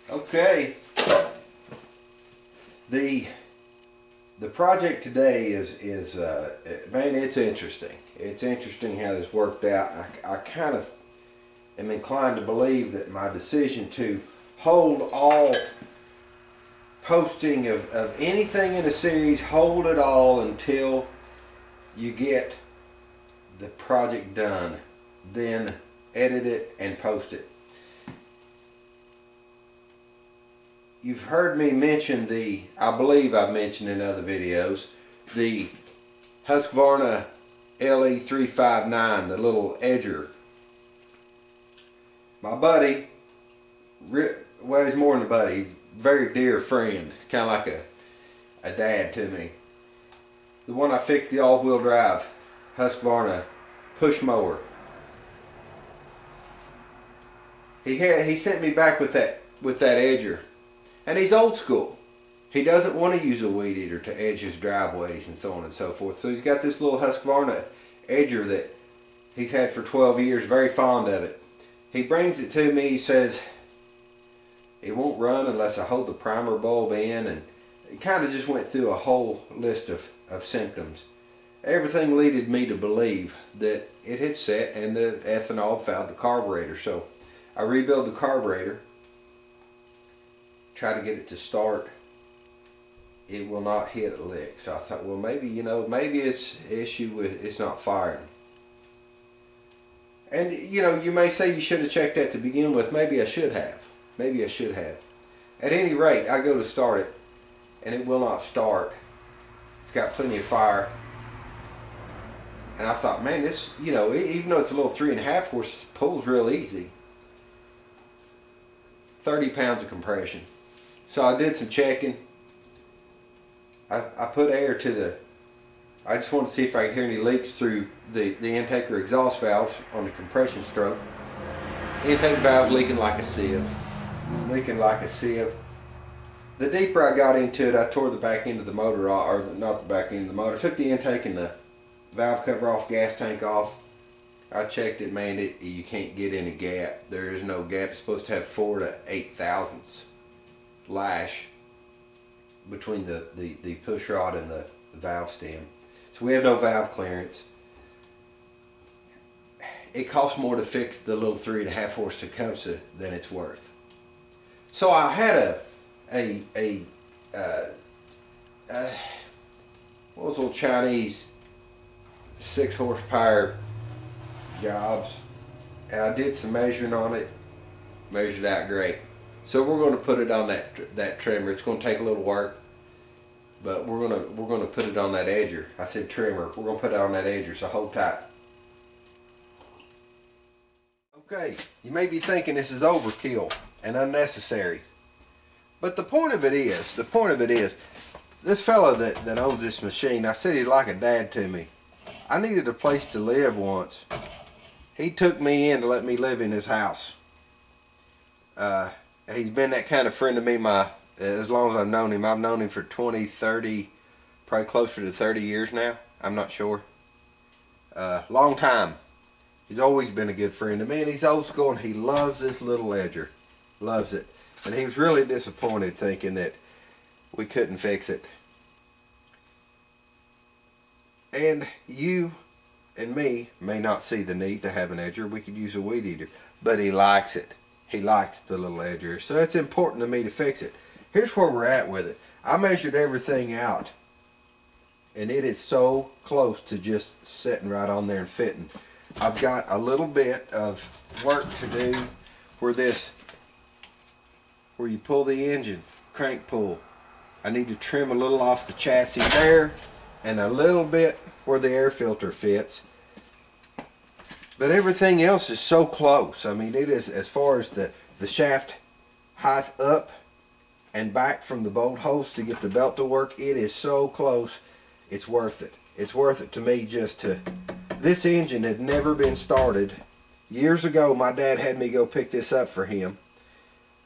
Okay, the project today is man, it's interesting. It's interesting how this worked out. I kind of am inclined to believe that my decision to hold all posting of anything in a series, hold it all until you get the project done, then edit it and post it. You've heard me mention I believe I've mentioned in other videos, the Husqvarna LE359, the little edger. My buddy, well, he's more than a buddy, he's a very dear friend, kind of like a dad to me. The one I fixed the all-wheel drive Husqvarna push mower. He sent me back with that edger. And he's old school. He doesn't want to use a weed eater to edge his driveways and so on and so forth. So he's got this little Husqvarna Edger that he's had for 12 years, very fond of it. He brings it to me, he says, it won't run unless I hold the primer bulb in, and it kind of just went through a whole list of symptoms. Everything leaded me to believe that it had set and the ethanol fouled the carburetor. So I rebuilt the carburetor, try to get it to start. It will not hit a lick. So I thought, well, maybe, maybe it's an issue with it's not firing. And you may say you should have checked that to begin with. Maybe I should have. Maybe I should have. At any rate, I go to start it and it will not start. It's got plenty of fire. And I thought, man, this, even though it's a little 3.5 horse, it pulls real easy. 30 pounds of compression. So I did some checking. I put air to I just wanted to see if I could hear any leaks through the intake or exhaust valves on the compression stroke. Intake valve leaking like a sieve. Leaking like a sieve. The deeper I got into it, I tore the back end of the motor off, or not the back end of the motor. Took the intake and the valve cover off, gas tank off. I checked it, man, you can't get any gap. There is no gap. It's supposed to have 4 to 8 thousandths lash between the push rod and the valve stem. So we have no valve clearance. It costs more to fix the little 3.5 horse Tecumseh than it's worth. So I had what was those Chinese 6 horsepower jobs, and I did some measuring on it, measured out great. So we're going to put it on that trimmer. It's going to take a little work, but we're going to put it on that edger. I said trimmer. We're going to put it on that edger, so hold tight. Okay, you may be thinking this is overkill and unnecessary, but the point of it is, this fella that owns this machine, I said he's like a dad to me. I needed a place to live once. He took me in to let me live in his house. He's been that kind of friend to me as long as I've known him. I've known him for 20, 30, probably closer to 30 years now. I'm not sure. Long time. He's always been a good friend to me, and he's old school, and he loves this little edger. Loves it. And he was really disappointed thinking that we couldn't fix it. And you and me may not see the need to have an edger. We could use a weed eater, but he likes it. He likes the little edger, so it's important to me to fix it. Here's where we're at with it. I measured everything out, and it is so close to just sitting right on there and fitting. I've got a little bit of work to do where you pull the engine, crank pull. I need to trim a little off the chassis there, and a little bit where the air filter fits. But everything else is so close. I mean, it is, as far as the shaft height up and back from the bolt holes to get the belt to work, it is so close. It's worth it. It's worth it to me just to... This engine had never been started. Years ago, my dad had me go pick this up for him,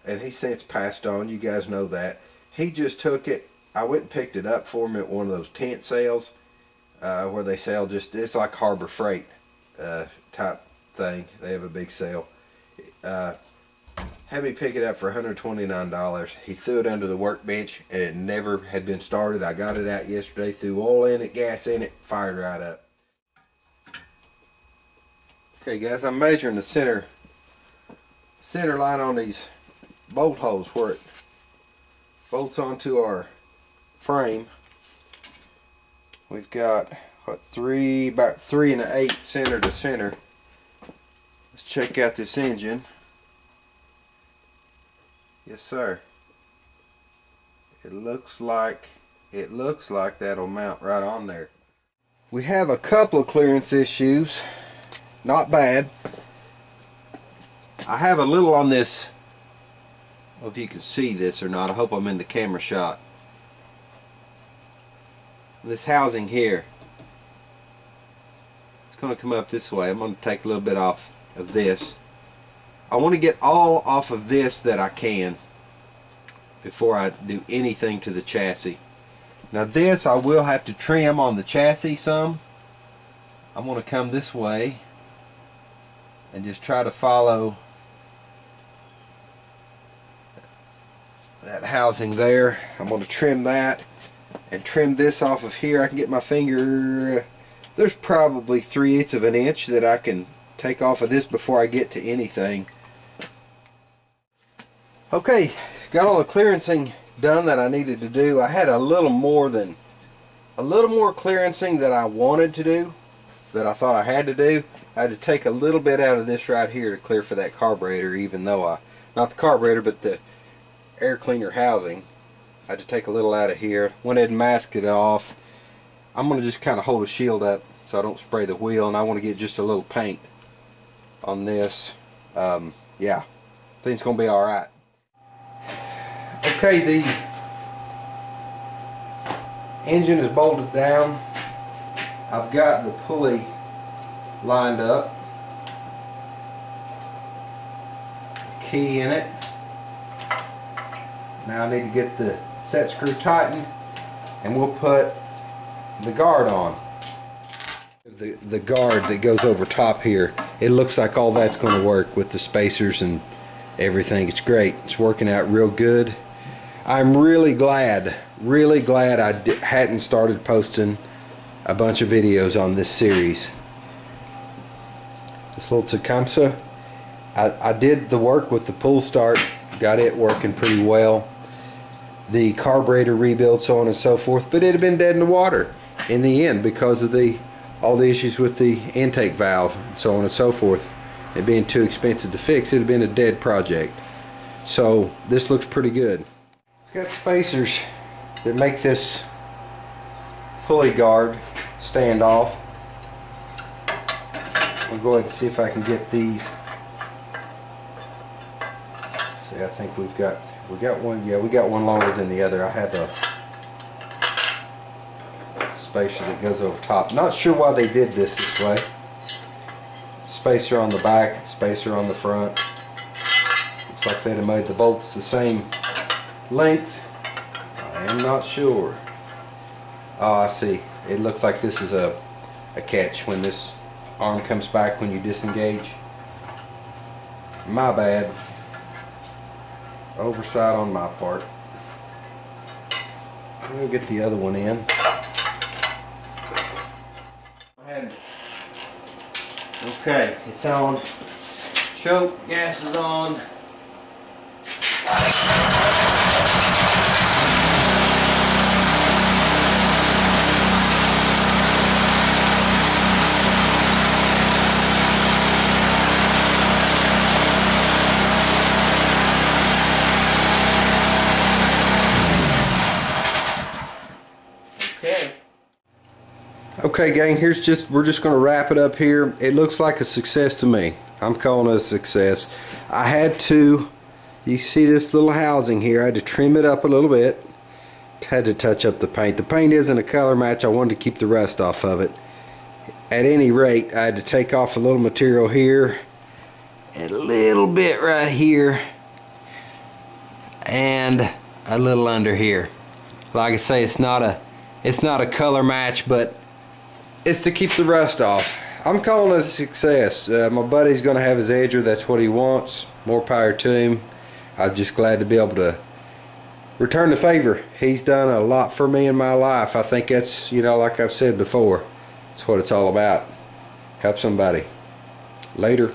and he's since passed on. You guys know that. He just took it. I went and picked it up for him at one of those tent sales where they sell it's like Harbor Freight type thing. They have a big sale. Had had me pick it up for $129. He threw it under the workbench and it never had been started. I got it out yesterday, threw oil in it, gas in it, fired right up. Okay guys, I'm measuring the center line on these bolt holes where it bolts onto our frame. We've got what, about 3 1/8 center to center. Let's check out this engine. Yes sir. It looks like that'll mount right on there. We have a couple of clearance issues. Not bad. I have a little on this. I don't know if you can see this or not. I hope I'm in the camera shot. This housing here. It's going to come up this way. I'm going to take a little bit off of this. I want to get all off of this that I can before I do anything to the chassis. Now this I will have to trim on the chassis some. I'm going to come this way and just try to follow that housing there. I'm going to trim that and trim this off of here. I can get my finger, there's probably 3/8 of an inch that I can take off of this before I get to anything. Okay, got all the clearancing done that I needed to do. I had a little more clearancing that I wanted to do, that I thought I had to do. I had to take a little bit out of this right here to clear for that carburetor, even though not the carburetor but the air cleaner housing. I had to take a little out of here. Went ahead and masked it off. I'm going to just kind of hold a shield up so I don't spray the wheel, and I want to get just a little paint on this. Yeah, I think it's going to be alright. Okay, the engine is bolted down. I've got the pulley lined up, key in it. Now I need to get the set screw tightened and we'll put the guard on. The guard that goes over top here, it looks like all that's going to work with the spacers and everything. It's great. It's working out real good. I'm really glad I hadn't started posting a bunch of videos on this series. This little Tecumseh, I did the work with the pull start, got it working pretty well. The carburetor rebuild, so on and so forth, but it had been dead in the water in the end because of all the issues with the intake valve and so on and so forth. It being too expensive to fix, it had been a dead project. So this looks pretty good. Got spacers that make this pulley guard stand off. I'll go ahead and see if I can get these. See, I think we got one. Yeah, we got one longer than the other. I have a spacer that goes over top. Not sure why they did this way. Spacer on the back, spacer on the front. Looks like they'd have made the bolts the same length. I am not sure. Oh, I see. It looks like this is a catch when this arm comes back when you disengage. My bad. Oversight on my part. We'll get the other one in. Okay, it's on. Choke, gas is on. Okay gang, we're just going to wrap it up here. It looks like a success to me. I'm calling it a success. I had to, you see this little housing here, I had to trim it up a little bit. Had to touch up the paint. The paint isn't a color match. I wanted to keep the rust off of it. At any rate, I had to take off a little material here and a little bit right here and a little under here. Like I say, it's not a color match, but it's to keep the rust off. I'm calling it a success. My buddy's going to have his Edger. That's what he wants. More power to him. I'm just glad to be able to return the favor. He's done a lot for me in my life. I think that's, you know, like I've said before, that's what it's all about. Help somebody. Later.